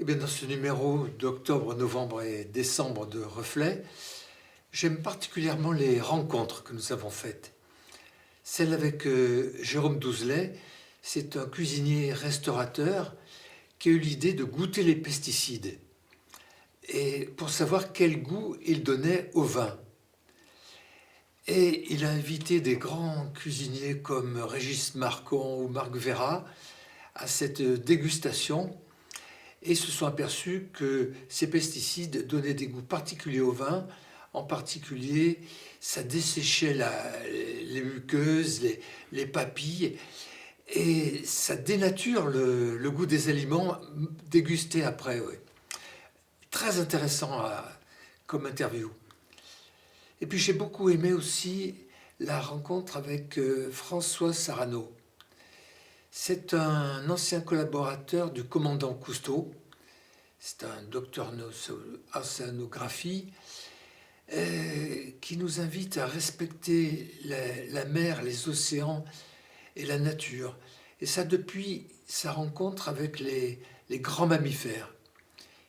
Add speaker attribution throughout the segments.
Speaker 1: Eh bien, dans ce numéro d'octobre, novembre et décembre de Reflet, j'aime particulièrement les rencontres que nous avons faites. Celle avec Jérôme Douzelet, c'est un cuisinier restaurateur qui a eu l'idée de goûter les pesticides et pour savoir quel goût il donnait au vin. Et il a invité des grands cuisiniers comme Régis Marcon ou Marc Vera à cette dégustation et se sont aperçus que ces pesticides donnaient des goûts particuliers au vin. En particulier, ça desséchait les muqueuses, les papilles, et ça dénature le goût des aliments dégustés après. Ouais. Très intéressant comme interview. Et puis j'ai beaucoup aimé aussi la rencontre avec François Sarano. C'est un ancien collaborateur du commandant Cousteau. C'est un docteur en océanographie qui nous invite à respecter la mer, les océans et la nature. Et ça depuis sa rencontre avec les grands mammifères.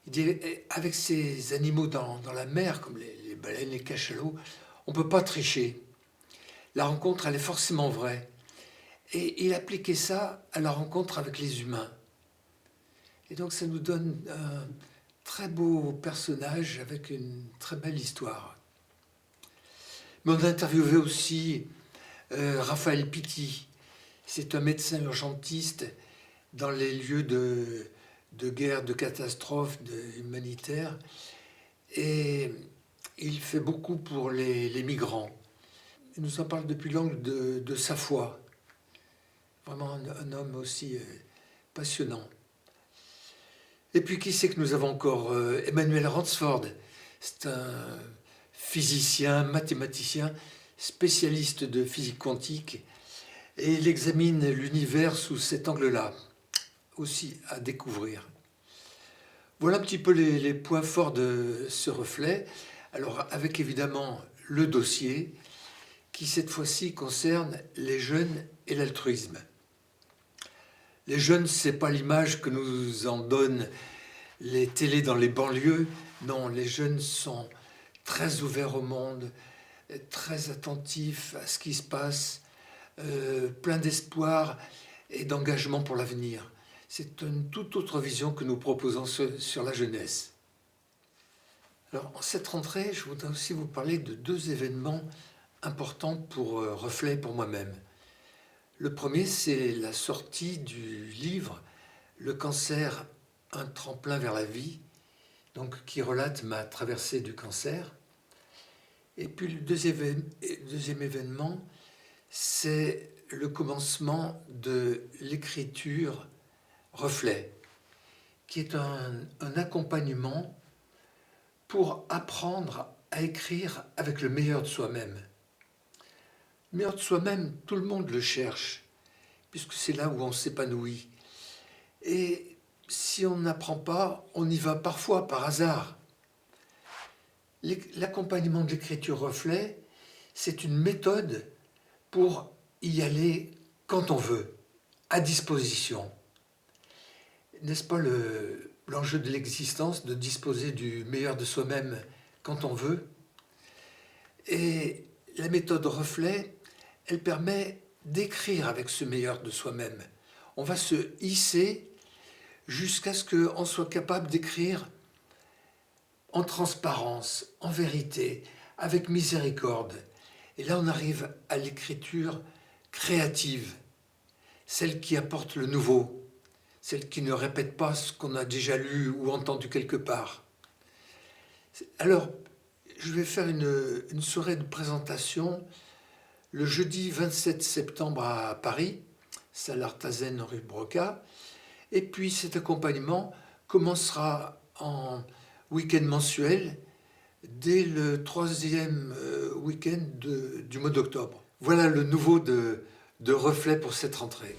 Speaker 1: Il dit, avec ces animaux dans la mer, comme les baleines, les cachalots, on ne peut pas tricher. La rencontre, elle est forcément vraie. Et il appliquait ça à la rencontre avec les humains. Et donc ça nous donne un très beau personnage avec une très belle histoire. Mais on a interviewé aussi Raphaël Pitti. C'est un médecin urgentiste dans les lieux de guerre, de catastrophe, humanitaire. Et il fait beaucoup pour les migrants. Il nous en parle depuis l'angle de sa foi. Vraiment un homme aussi passionnant. Et puis qui c'est que nous avons encore Emmanuel Ransford. C'est un physicien, mathématicien, spécialiste de physique quantique. Et il examine l'univers sous cet angle-là, aussi à découvrir. Voilà un petit peu les points forts de ce reflet. Alors avec évidemment le dossier qui cette fois-ci concerne les jeunes et l'altruisme. Les jeunes, c'est pas l'image que nous en donnent les télés dans les banlieues. Non, les jeunes sont très ouverts au monde, très attentifs à ce qui se passe, plein d'espoir et d'engagement pour l'avenir. C'est une toute autre vision que nous proposons sur la jeunesse. Alors, en cette rentrée, je voudrais aussi vous parler de deux événements importants pour Reflet pour moi-même. Le premier, c'est la sortie du livre « Le cancer, un tremplin vers la vie », donc qui relate ma traversée du cancer. Et puis le deuxième événement, c'est le commencement de l'écriture Reflet, qui est un accompagnement pour apprendre à écrire avec le meilleur de soi-même. Le meilleur de soi-même, tout le monde le cherche, puisque c'est là où on s'épanouit. Et si on n'apprend pas, on y va parfois par hasard. L'accompagnement de l'écriture Reflet, c'est une méthode pour y aller quand on veut, à disposition. N'est-ce pas l'enjeu de l'existence, de disposer du meilleur de soi-même quand on veut? Et la méthode Reflet, elle permet d'écrire avec ce meilleur de soi-même. On va se hisser jusqu'à ce qu'on soit capable d'écrire en transparence, en vérité, avec miséricorde. Et là, on arrive à l'écriture créative, celle qui apporte le nouveau, celle qui ne répète pas ce qu'on a déjà lu ou entendu quelque part. Alors, je vais faire une soirée de présentation le jeudi 27 septembre à Paris, salle Artazen rue Broca. Et puis cet accompagnement commencera en week-end mensuel dès le troisième week-end du mois d'octobre. Voilà le nouveau de Reflet pour cette rentrée.